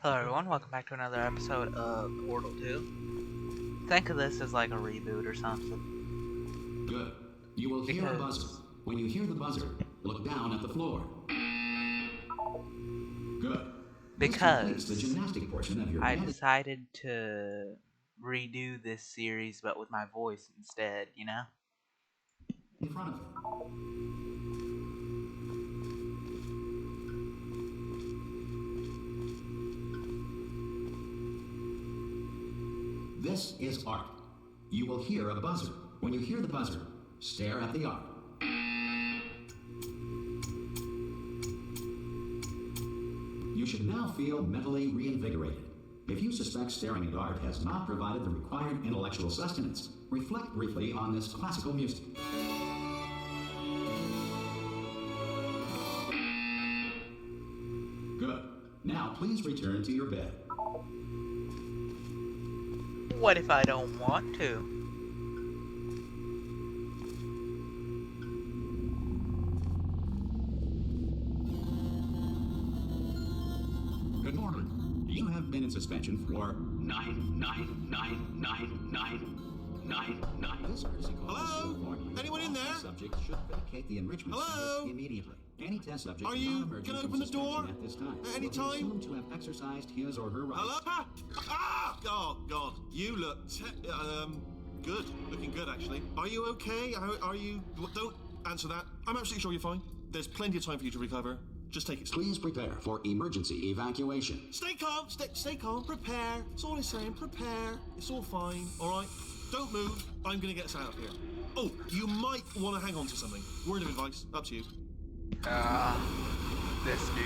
Hello everyone, welcome back to another episode of Portal 2. Think of this as like a reboot or something. Good. You will hear a buzzer. When you hear the buzzer, look down at the floor. Good. Because the gymnastic portion of your I decided to redo this series but with my voice instead, you know? In front of it. This is art. You will hear a buzzer. When you hear the buzzer, stare at the art. You should now feel mentally reinvigorated. If you suspect staring at art has not provided the required intellectual sustenance, reflect briefly on this classical music. Good. Now please return to your bed. What if I don't want to? Good morning. You have been in suspension for 9999999. This courtesy call Hello? Anyone in there? Subject should vacate the enrichment Hello? center immediately. Any test subject Are you non-emergent gonna from open the door suspension at this time at any will be time? assumed to have exercised his or her rights. Hello? Oh God, you look good. Looking good, actually. Are you okay? Are you? Don't answer that. I'm absolutely sure you're fine. There's plenty of time for you to recover. Just take it slow. Please prepare for emergency evacuation. Stay calm. Stay calm. Prepare. That's all I'm saying. Prepare. It's all fine. All right. Don't move. I'm gonna get us out of here. Oh, you might want to hang on to something. Word of advice. Up to you. This dude.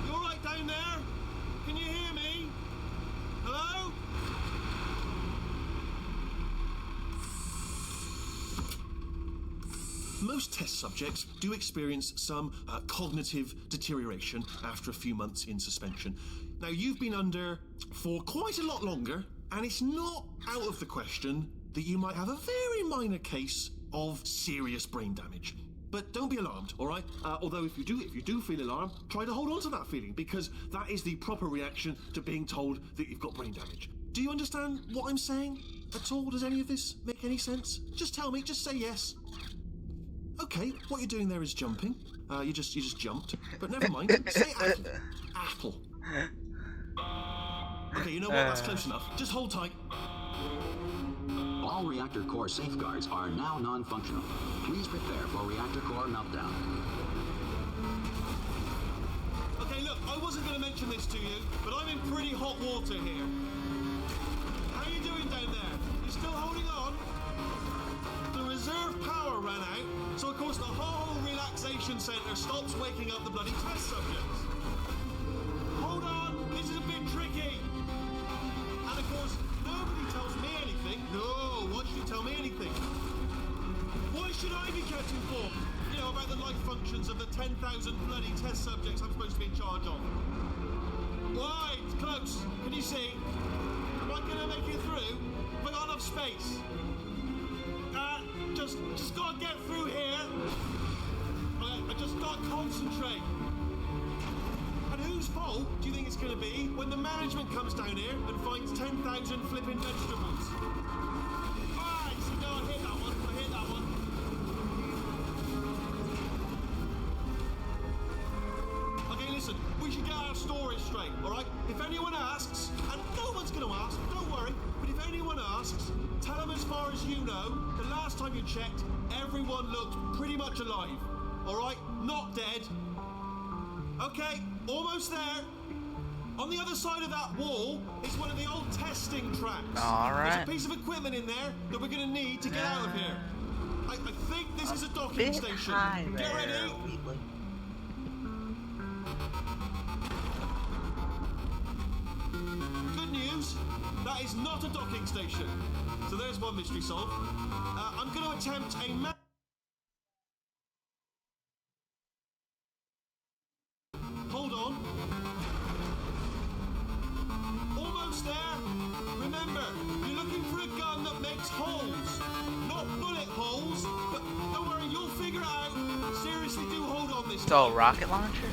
You all right down there? Can you hear me? Hello? Most test subjects do experience some cognitive deterioration after a few months in suspension. Now, you've been under for quite a lot longer, and it's not out of the question that you might have a very minor case of serious brain damage. But don't be alarmed, all right? Although if you do feel alarmed, try to hold on to that feeling, because that is the proper reaction to being told that you've got brain damage. Do you understand what I'm saying at all? Does any of this make any sense? Just tell me, just say yes. Okay, what you're doing there is jumping. You just jumped. But never mind. Say apple. Apple. Okay, you know what? That's close enough. Just hold tight. All reactor core safeguards are now non-functional. Please prepare for reactor core meltdown. Okay, look, I wasn't going to mention this to you, but I'm in pretty hot water here. How are you doing down there? You still holding on? The reserve power ran out, so of course the whole relaxation centre stops waking up the bloody test subjects. Hold on, this is a bit tricky. And of course, nobody tells me anything. No, why should you tell me anything? Why should I be kept informed? You know, about the life functions of the 10,000 bloody test subjects I'm supposed to be in charge of. Why? It's close. Can you see? Am I going to make it through? Have I got enough space? Just gotta get through here. I just gotta concentrate. And whose fault do you think it's gonna be when the management comes down here and finds 10,000 flipping vegetables? Alright, so no, I hit that one. Okay, listen, we should get our story straight, alright? If anyone asks, and no one's gonna ask, don't worry, but if anyone asks, tell them as far as you know, the last time you checked, everyone looked pretty much alive. Alright? Not dead. Okay, almost there. On the other side of that wall is one of the old testing tracks. Alright. There's a piece of equipment in there that we're going to need to get out of here. I think this is a docking station. Get ready. Good news, that is not a docking station. So there's one mystery solved. I'm going to attempt a Hold on. Almost there. Remember, you're looking for a gun that makes holes. Not bullet holes, but don't worry, you'll figure it out. Seriously, do hold on this Stole a rocket launcher?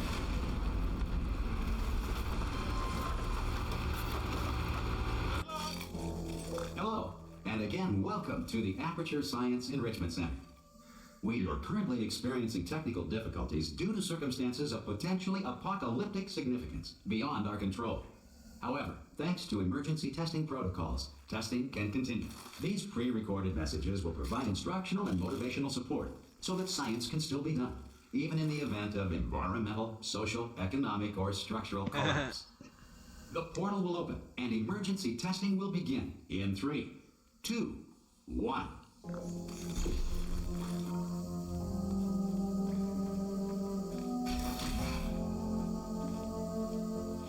Hello, and again, welcome to the Aperture Science Enrichment Center. We are currently experiencing technical difficulties due to circumstances of potentially apocalyptic significance beyond our control. However, thanks to emergency testing protocols, testing can continue. These pre-recorded messages will provide instructional and motivational support so that science can still be done, even in the event of environmental, social, economic, or structural collapse. The portal will open and emergency testing will begin in 3, 2, 1.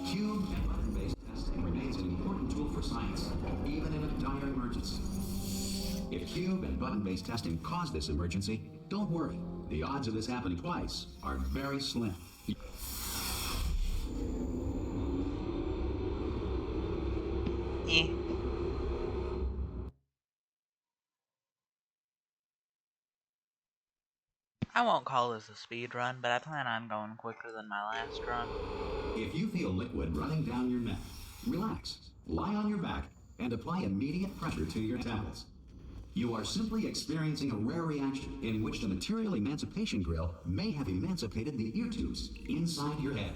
Cube and button-based testing remains an important tool for science, even in a dire emergency. If cube and button-based testing caused this emergency, don't worry. The odds of this happening twice are very slim. Eh. I won't call this a speed run, but I plan on going quicker than my last run. If you feel liquid running down your neck, relax, lie on your back, and apply immediate pressure to your temples. You are simply experiencing a rare reaction in which the material emancipation grill may have emancipated the ear tubes inside your head.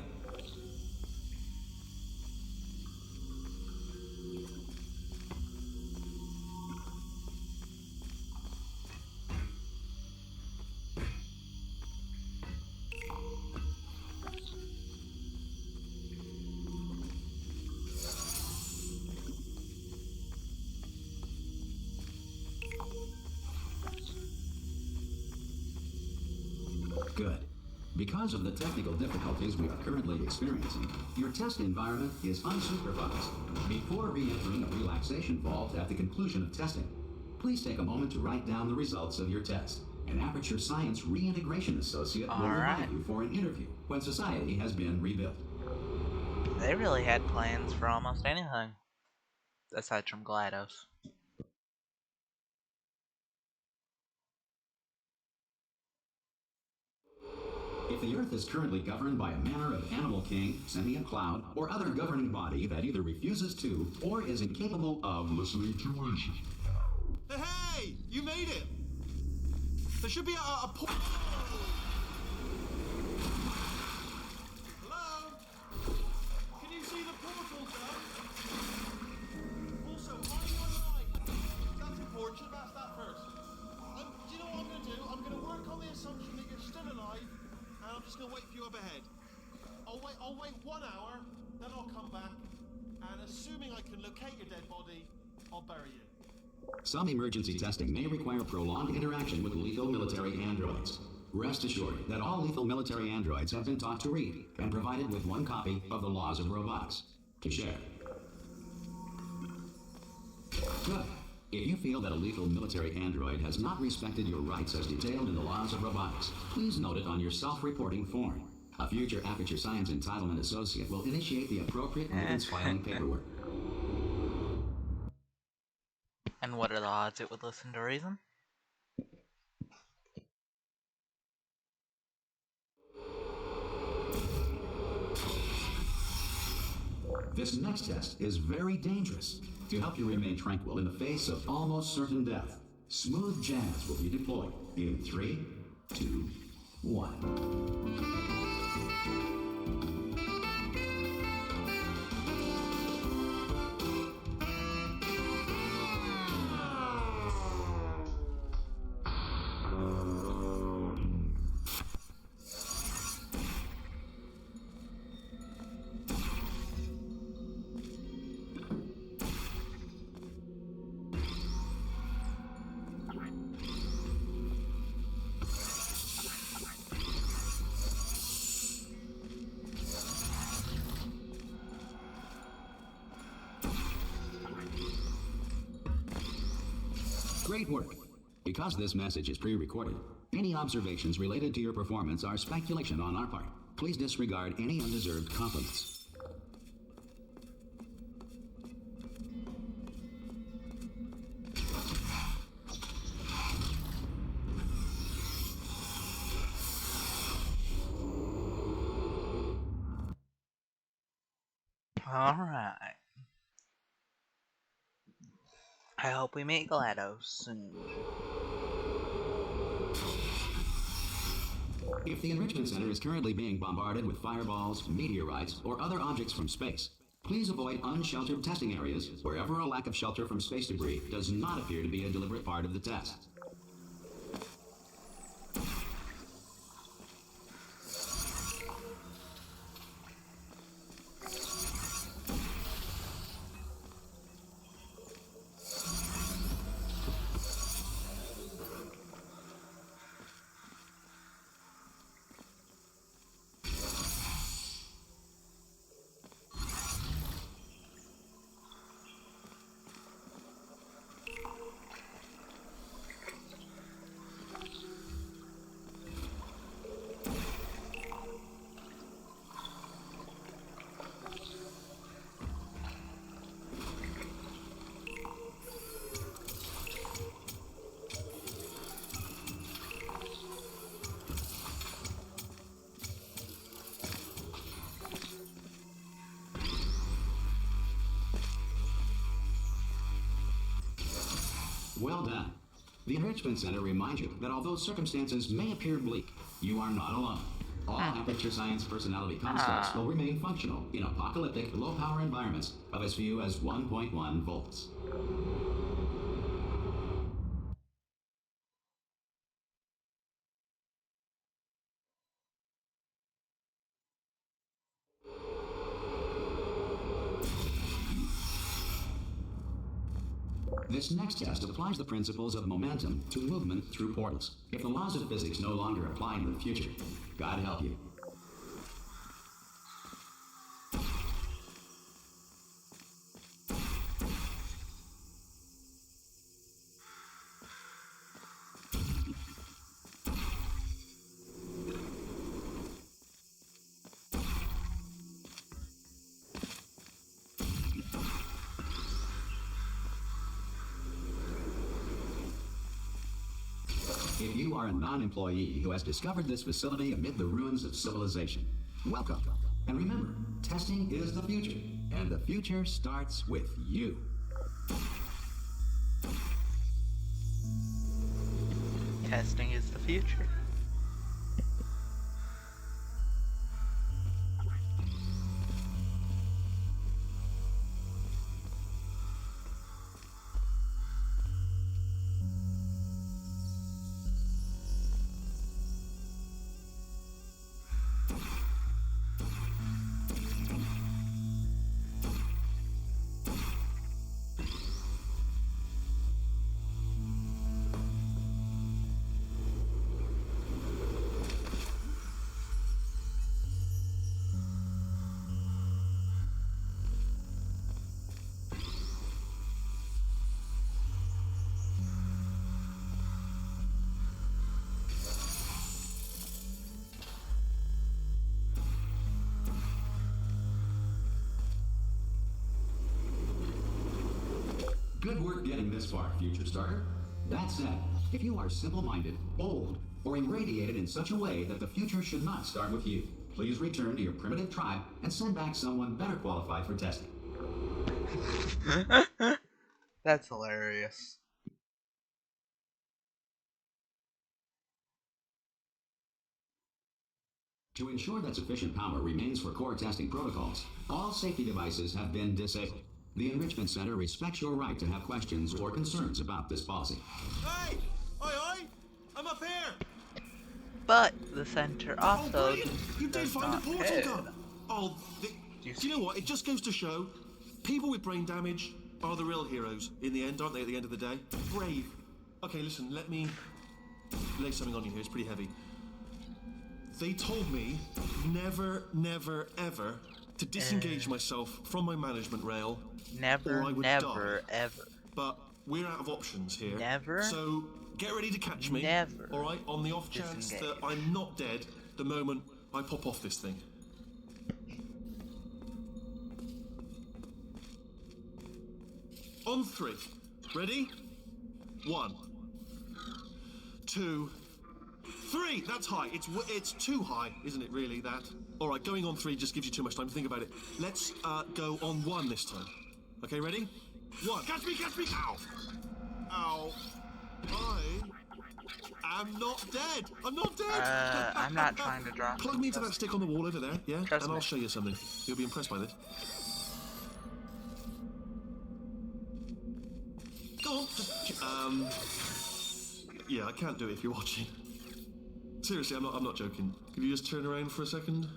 Good. Because of the technical difficulties we are currently experiencing, your test environment is unsupervised. Before re-entering a relaxation vault at the conclusion of testing, please take a moment to write down the results of your test. An Aperture Science Reintegration Associate will invite you for an interview when society has been rebuilt. They really had plans for almost anything, aside from GLaDOS. If the Earth is currently governed by a manner of animal king, sentient cloud, or other governing body that either refuses to or is incapable of listening to reason. Hey! You made it! There should be a Hello? Can you see the portal, sir? Also, are you alive? That's important. Should have asked that first. Do you know what I'm going to do? I'm going to work on the assumption that you're still alive, and I'm just going to wait for you up ahead. I'll wait 1 hour, then I'll come back, and assuming I can locate your dead body, I'll bury you. Some emergency testing may require prolonged interaction with lethal military androids. Rest assured that all lethal military androids have been taught to read and provided with 1 copy of the Laws of Robotics to share. Good. If you feel that a lethal military android has not respected your rights as detailed in the Laws of Robotics, please note it on your self-reporting form. A future Aperture Science Entitlement Associate will initiate the appropriate grievance filing paperwork. And what are the odds it would listen to reason? This next test is very dangerous. To help you remain tranquil in the face of almost certain death, smooth jazz will be deployed in 3, 2, 1. Great work. Because this message is pre-recorded, any observations related to your performance are speculation on our part. Please disregard any undeserved compliments. Alright. I hope we meet GLaDOS soon. If the Enrichment Center is currently being bombarded with fireballs, meteorites, or other objects from space, please avoid unsheltered testing areas wherever a lack of shelter from space debris does not appear to be a deliberate part of the test. Well done. The Enrichment Center reminds you that although circumstances may appear bleak, you are not alone. All Aperture Science personality constructs will remain functional in apocalyptic, low-power environments of as few as 1.1 volts. This next test applies the principles of momentum to movement through portals. If the laws of physics no longer apply in the future, God help you. If you are a non-employee who has discovered this facility amid the ruins of civilization, welcome. And remember, testing is the future, and the future starts with you. Testing is the future. Good work getting this far, Future Starter. That said, if you are simple-minded, bold, or irradiated in such a way that the future should not start with you, please return to your primitive tribe and send back someone better qualified for testing. That's hilarious. To ensure that sufficient power remains for core testing protocols, all safety devices have been disabled. The Enrichment Center respects your right to have questions or concerns about this policy. Hey! Oi! I'm up here! But the center also brilliant! You did does find a not portal care. gun! Oh, do you know what? It just goes to show, people with brain damage are the real heroes in the end, aren't they, at the end of the day? Brave. Okay, listen, let me lay something on you here. It's pretty heavy. They told me never, never, ever to disengage myself from my management rail, Never, or I would never, die. ever. But we're out of options here. Never? So get ready to catch me. Never All right, on the off chance that disengage. I'm not dead the moment I pop off this thing. On 3. Ready? 1, 2, 3! That's high. It's too high, isn't it, really, that? All right, going on 3 just gives you too much time to think about it. Let's go on 1 this time. Okay, ready? 1. Catch me, catch me! Ow! Ow. I am not dead. I'm not dead. I'm not trying to drop. Plug me into that stick on the wall over there, yeah? Trust and me. I'll show you something. You'll be impressed by this. Go on, just... Yeah, I can't do it if you're watching. Seriously, I'm not joking. Could you just turn around for a second?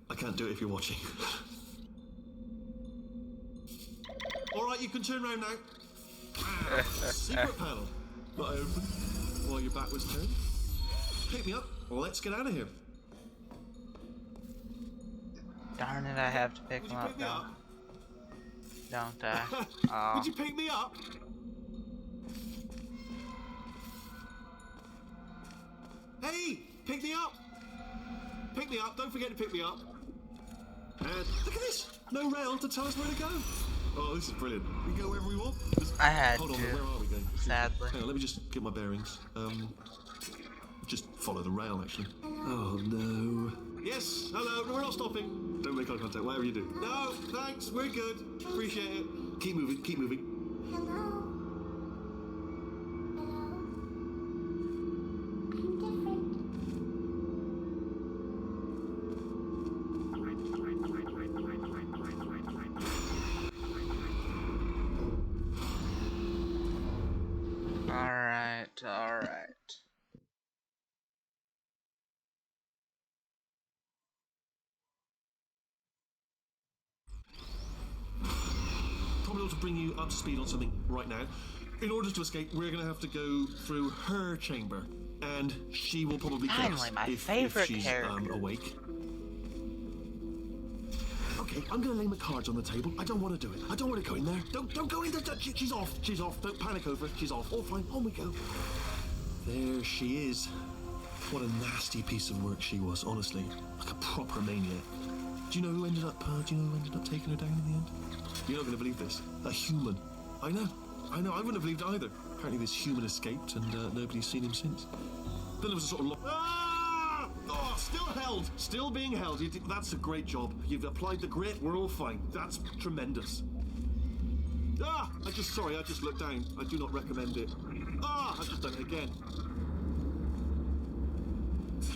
I can't do it if you're watching. Alright, you can turn around now. Ah, secret panel. Not open while your back was turned. Pick me up. Let's get out of here. Darn it, I have to pick Would him you up, pick me up? don't I? Oh. Would you pick me up? Hey, pick me up. Pick me up. Don't forget to pick me up. And look at this. No rail to tell us where to go. Oh, this is brilliant. We can go wherever we want. I had Hold on, to, where are we going? sadly. Hang on, let me just get my bearings. Just follow the rail, actually. Oh, no. Yes, hello, we're not stopping. Don't make eye contact, whatever you do. No, thanks, we're good. Appreciate it. Keep moving, keep moving. Hello. Alright. Probably ought to bring you up to speed on something right now. In order to escape, we're going to have to go through her chamber. And she will probably kill us Finally, my if favorite she's character. awake. Okay, I'm going to lay my cards on the table. I don't want to do it. I don't want to go in there. Don't go in there. She's off. She's off. Don't panic over it. She's off. All fine. On we go. There she is. What a nasty piece of work she was, honestly. Like a proper maniac. Do you know who ended up taking her down in the end? You're not going to believe this. A human. I know. I wouldn't have believed it either. Apparently this human escaped and nobody's seen him since. Then there was a sort of... Ah! Oh, still held. Still being held. That's a great job. You've applied the grit. We're all fine. That's tremendous. Ah! I just looked down. I do not recommend it. Ah! I've just done it again.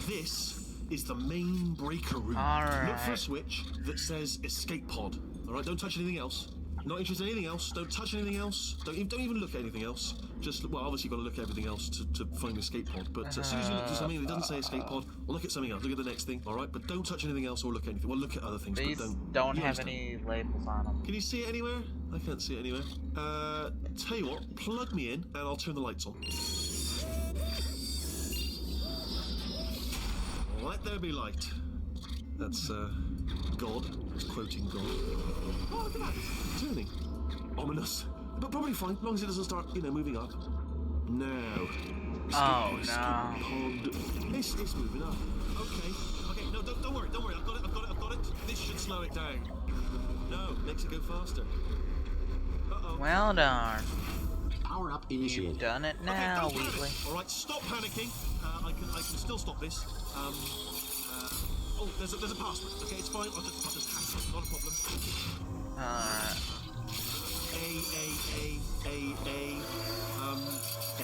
This is the main breaker room. All right. Look for a switch that says escape pod. All right, don't touch anything else. Not interested in anything else. Don't touch anything else. Don't even look at anything else. Just, well, obviously you've got to look at everything else to find the escape pod. But as soon as you look at something that doesn't say escape pod, well, look at something else. Look at the next thing, all right? But don't touch anything else or look at anything. Well, look at other things, These but don't you have understand. any labels on them. Can you see it anywhere? I can't see it anywhere. Tell you what, plug me in and I'll turn the lights on. Let there be light. That's, God. It's quoting God. Oh, look at that. It's turning. Ominous. But probably fine, as long as it doesn't start, moving up. Now. Oh, no. Pod. It's moving up. Okay, no, don't worry. I've got it. This should slow it down. No, makes it go faster. Uh-oh. Well darn. Power up initiated. You've done it now, Okay, don't panic. Wheatley. All right, stop panicking. I can still stop this. Oh, there's a password. Okay, it's fine. I'll just hack it. Not a problem. Alright. A.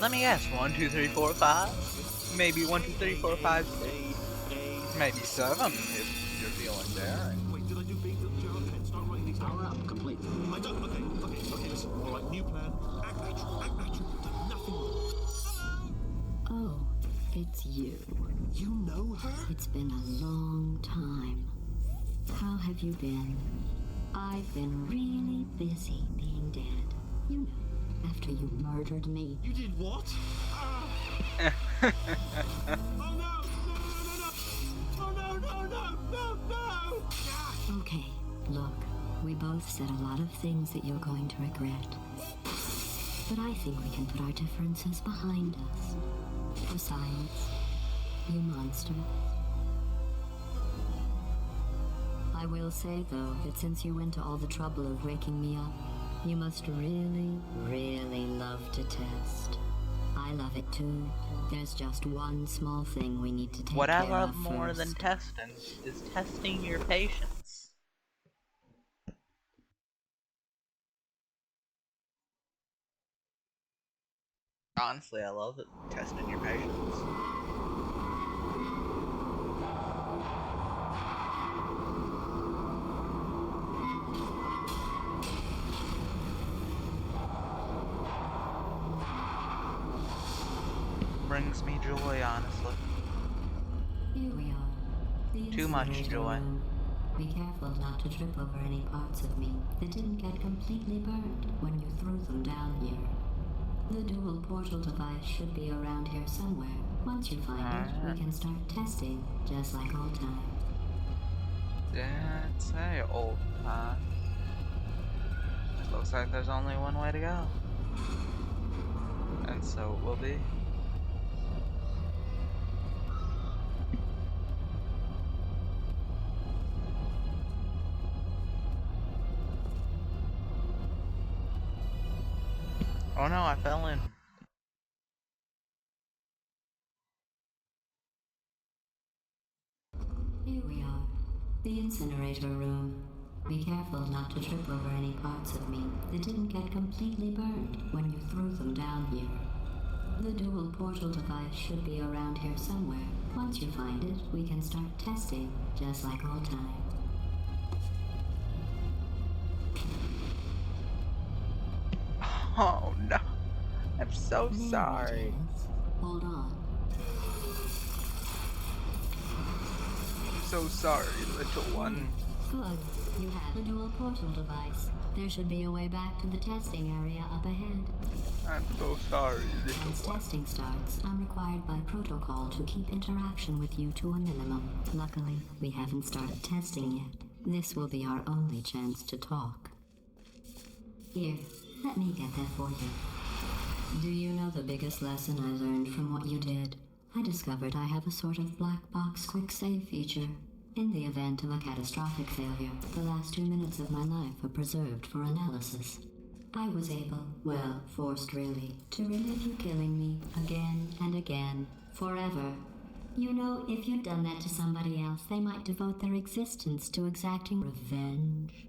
Let me guess. 1, 2, 3, 4, 5. Maybe 1, 2, 3, 4, 5, 6. Maybe 7 if you're feeling daring. Wait, did I do B? Do you have a pen? Start writing these down. Power up complete. I don't. Okay. Listen. All right, new plan. Act natural. Done nothing wrong. Oh, it's you. You know her? It's been a long time. How have you been? I've been really busy being dead. You know, after you murdered me. You did what? Ah. Oh no! Oh no! Ah. Okay, look, we both said a lot of things that you're going to regret. But I think we can put our differences behind us. Besides, you monster. I will say, though, that since you went to all the trouble of waking me up, you must really, really love to test. I love it too. There's just one small thing we need to take What care I of love more first. than testing is testing your patience. Honestly, I love it. Testing your patience. Brings me joy, honestly. Here we are. The Too much incinerator joy. room. Be careful not to trip over any parts of me that didn't get completely burned when you threw them down here. The dual portal device should be around here somewhere. Once you find it, we can start testing, just like old times. Didn't say old time. It looks like there's only one way to go. And so it will be. Oh no, I fell in. Here we are. The incinerator room. Be careful not to trip over any parts of me that didn't get completely burned when you threw them down here. The dual portal device should be around here somewhere. Once you find it, we can start testing, just like old times. Oh no. I'm so There sorry. it is. Hold on. I'm so sorry, little one. Good. You have the dual portal device. There should be a way back to the testing area up ahead. I'm so sorry, little Once one. testing starts, I'm required by protocol to keep interaction with you to a minimum. Luckily, we haven't started testing yet. This will be our only chance to talk. Here, let me get that for you. Do you know the biggest lesson I learned from what you did? I discovered I have a sort of black box quick save feature. In the event of a catastrophic failure, the last 2 minutes of my life are preserved for analysis. I was able, well, forced really, to relive you killing me again and again, forever. You know, if you'd done that to somebody else, they might devote their existence to exacting revenge.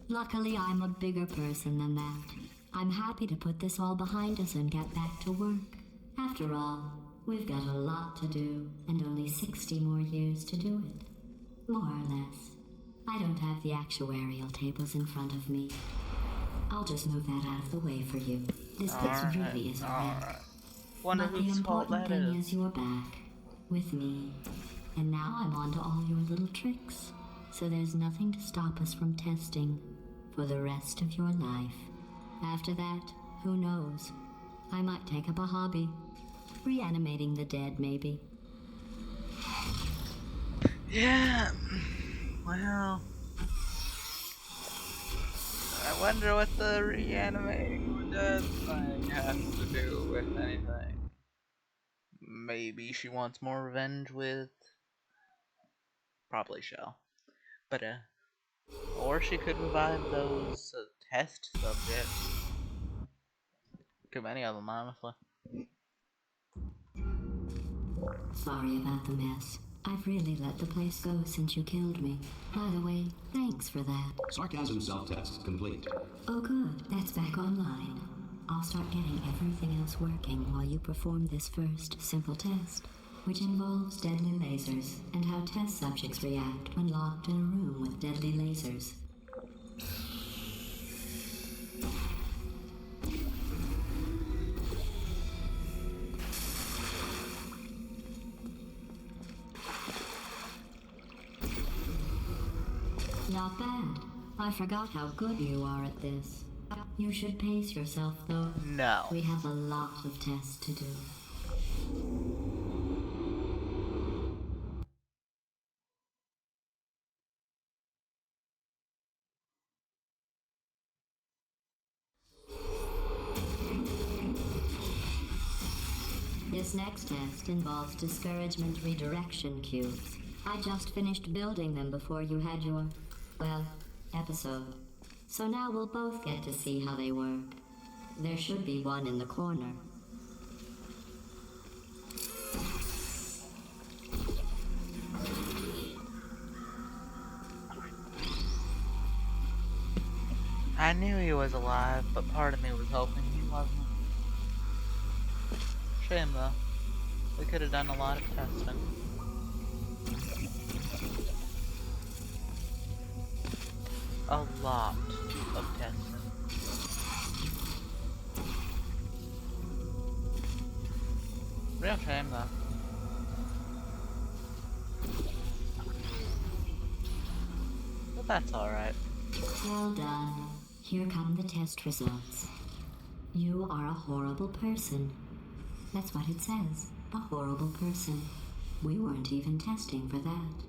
Luckily, I'm a bigger person than that. I'm happy to put this all behind us and get back to work. After all, we've got a lot to do, and only 60 more years to do it. More or less. I don't have the actuarial tables in front of me. I'll just move that out of the way for you. This really isn't real. Wonder But the whose fault important that thing is. is you're back. With me. And now I'm on to all your little tricks. So there's nothing to stop us from testing for the rest of your life. After that, who knows? I might take up a hobby. Reanimating the dead, maybe. Yeah. Well. I wonder what the reanimating the dead thing has to do with anything. Maybe she wants more revenge with. Probably shall. But, or she could revive those test subjects. Too many of them, honestly. Sorry about the mess. I've really let the place go since you killed me. By the way, thanks for that. Sarcasm self-test complete. Oh good, that's back online. I'll start getting everything else working while you perform this first simple test, which involves deadly lasers and how test subjects react when locked in a room with deadly lasers. Not bad. I forgot how good you are at this. You should pace yourself, though. No. We have a lot of tests to do. This next test involves discouragement redirection cubes. I just finished building them before you had your Well, episode. So now we'll both get to see how they work. There should be one in the corner. I knew he was alive, but part of me was hoping he wasn't. Shame though. We could have done a lot of testing. A lot of testing. Real shame though. But that's alright. Well done. Here come the test results. You are a horrible person. That's what it says. A horrible person. We weren't even testing for that.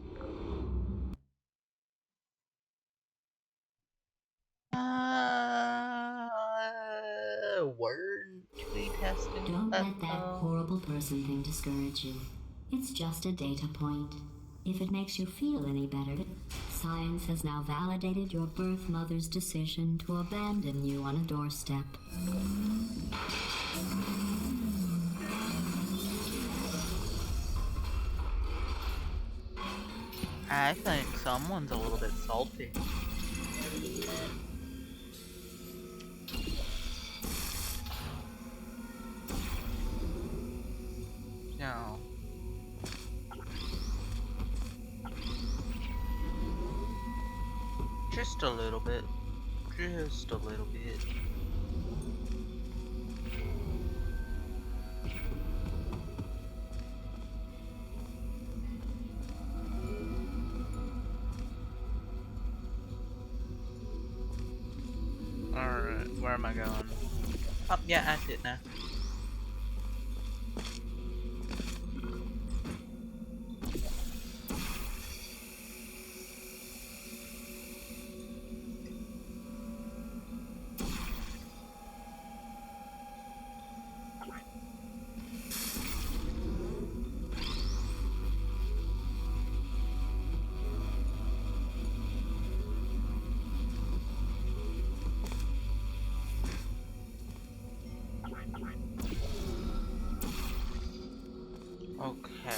Weren't we testing Don't that let that though? horrible person thing discourage you. It's just a data point. If it makes you feel any better, science has now validated your birth mother's decision to abandon you on a doorstep. I think someone's a little bit salty. No. Just a little bit. Just a little bit. Alright, where am I going? Oh, yeah, I see it now. Okay.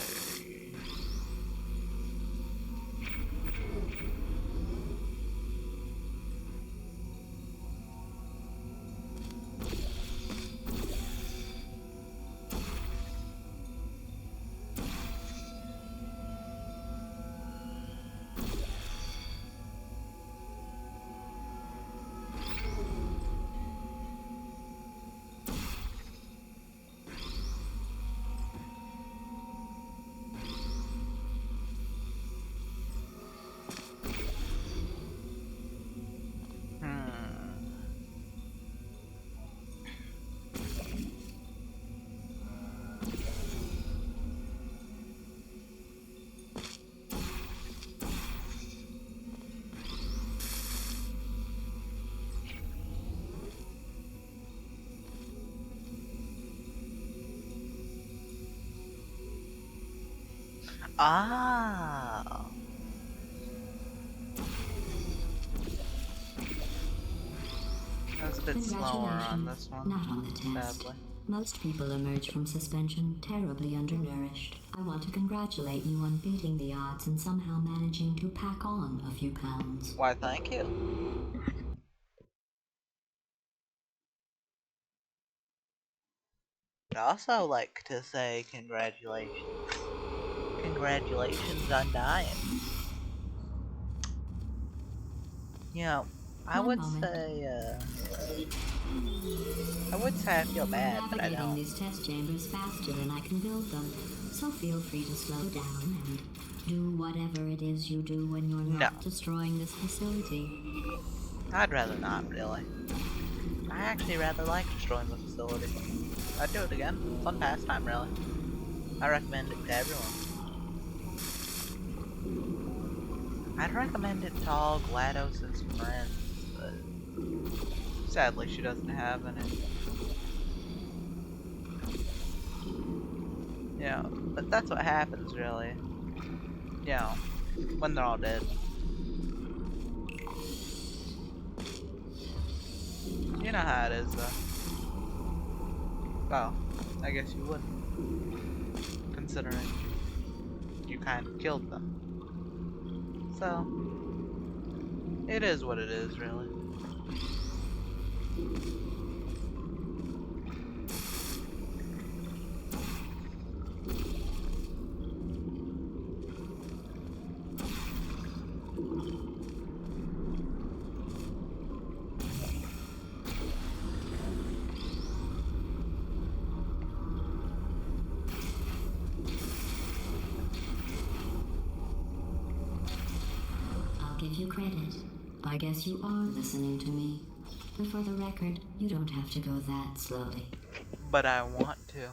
Ah. I was a bit slower on this one. Not on the test. Sadly. Most people emerge from suspension terribly undernourished. I want to congratulate you on beating the odds and somehow managing to pack on a few pounds. Why, thank you. I'd also like to say congratulations. Congratulations on dying. You know, I One would moment. say I feel bad, We're but I navigating don't. these test chambers faster than I can build them, so feel free to slow down and do whatever it is you do when you're not destroying this facility. I'd rather not, really. I actually rather like destroying the facility. I'd do it again. Fun pastime, really. I recommend it to everyone. I'd recommend it to all GLaDOS' friends, but sadly she doesn't have any. Yeah, but that's what happens, really. You know, when they're all dead. You know how it is, though. Well, I guess you wouldn't, considering you kind of killed them. So, it is what it is, really. Give you credit. I guess you are listening to me. But for the record, you don't have to go that slowly. But I want to.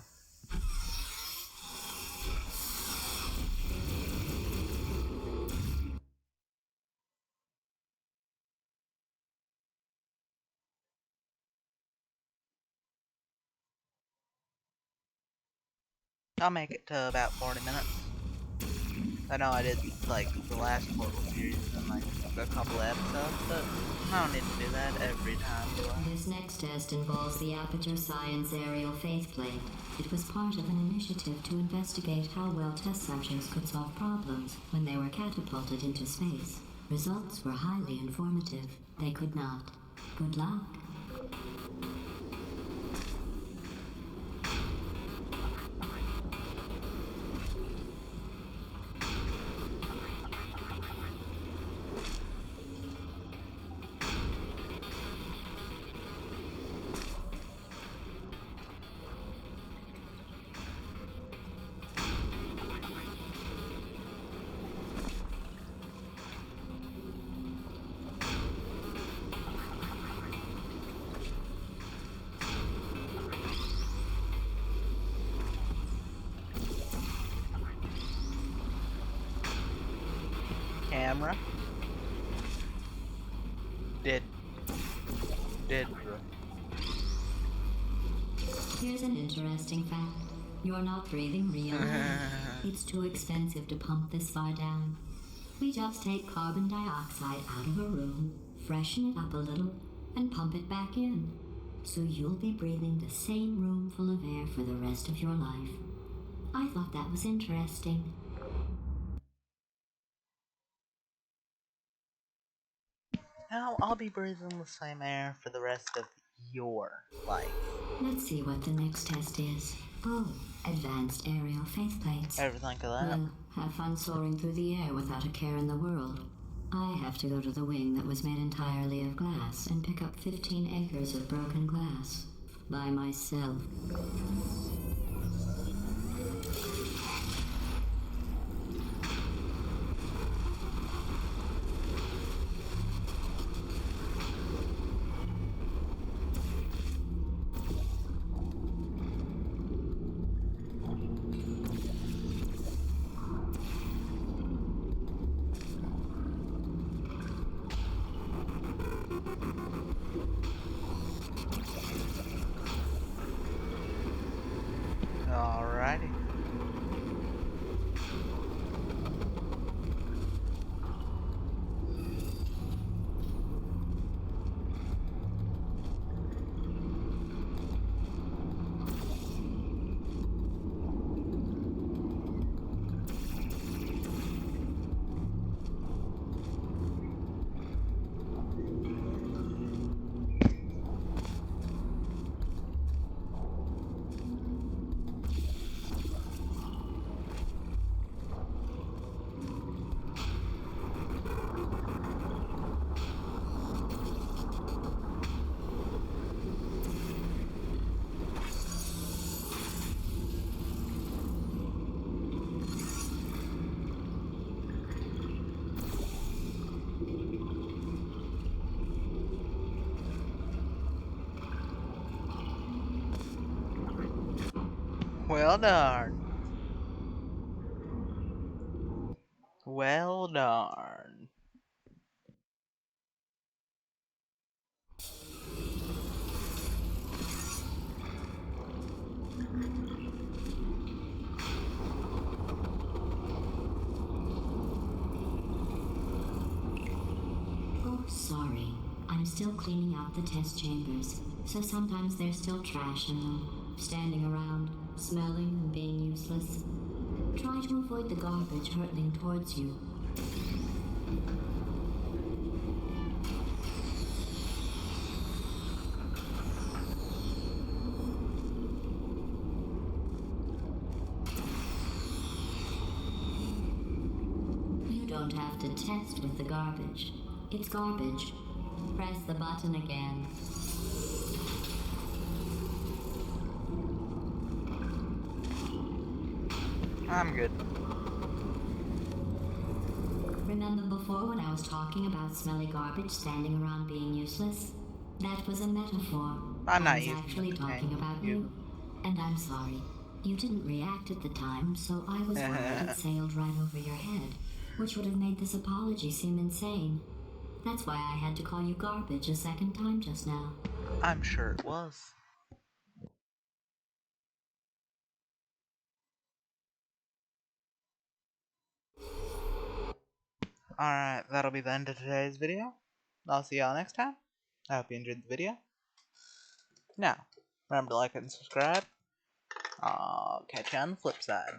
I'll make it to about 40 minutes. I know I did, like, the last Portal series in, like, a couple episodes, but I don't need to do that every time, do I? This next test involves the Aperture Science Aerial Faithplate. It was part of an initiative to investigate how well test subjects could solve problems when they were catapulted into space. Results were highly informative. They could not. Good luck. Camera. Dead. Here's an interesting fact. You're not breathing real air. It's too expensive to pump this far down. We just take carbon dioxide out of a room, freshen it up a little, and pump it back in. So you'll be breathing the same room full of air for the rest of your life. I thought that was interesting. Now I'll be breathing the same air for the rest of your life. Let's see what the next test is. Oh, advanced aerial faithplates. Ever think of that? Well, have fun soaring through the air without a care in the world. I have to go to the wing that was made entirely of glass and pick up 15 acres of broken glass. By myself. Alrighty. Well done. Well done. Oh, sorry. I'm still cleaning out the test chambers, so sometimes there's still trash in them, standing around, smelling and being useless. Try to avoid the garbage hurtling towards you. You don't have to test with the garbage. It's garbage. Press the button again. I'm good. Remember before when I was talking about smelly garbage standing around being useless? That was a metaphor. I'm not I was using actually it to talking hang about you. you. And I'm sorry. You didn't react at the time, so I was worried it sailed right over your head, which would have made this apology seem insane. That's why I had to call you garbage a second time just now. I'm sure it was. Alright, that'll be the end of today's video. I'll see y'all next time. I hope you enjoyed the video. Now, remember to like and subscribe. I'll catch you on the flip side.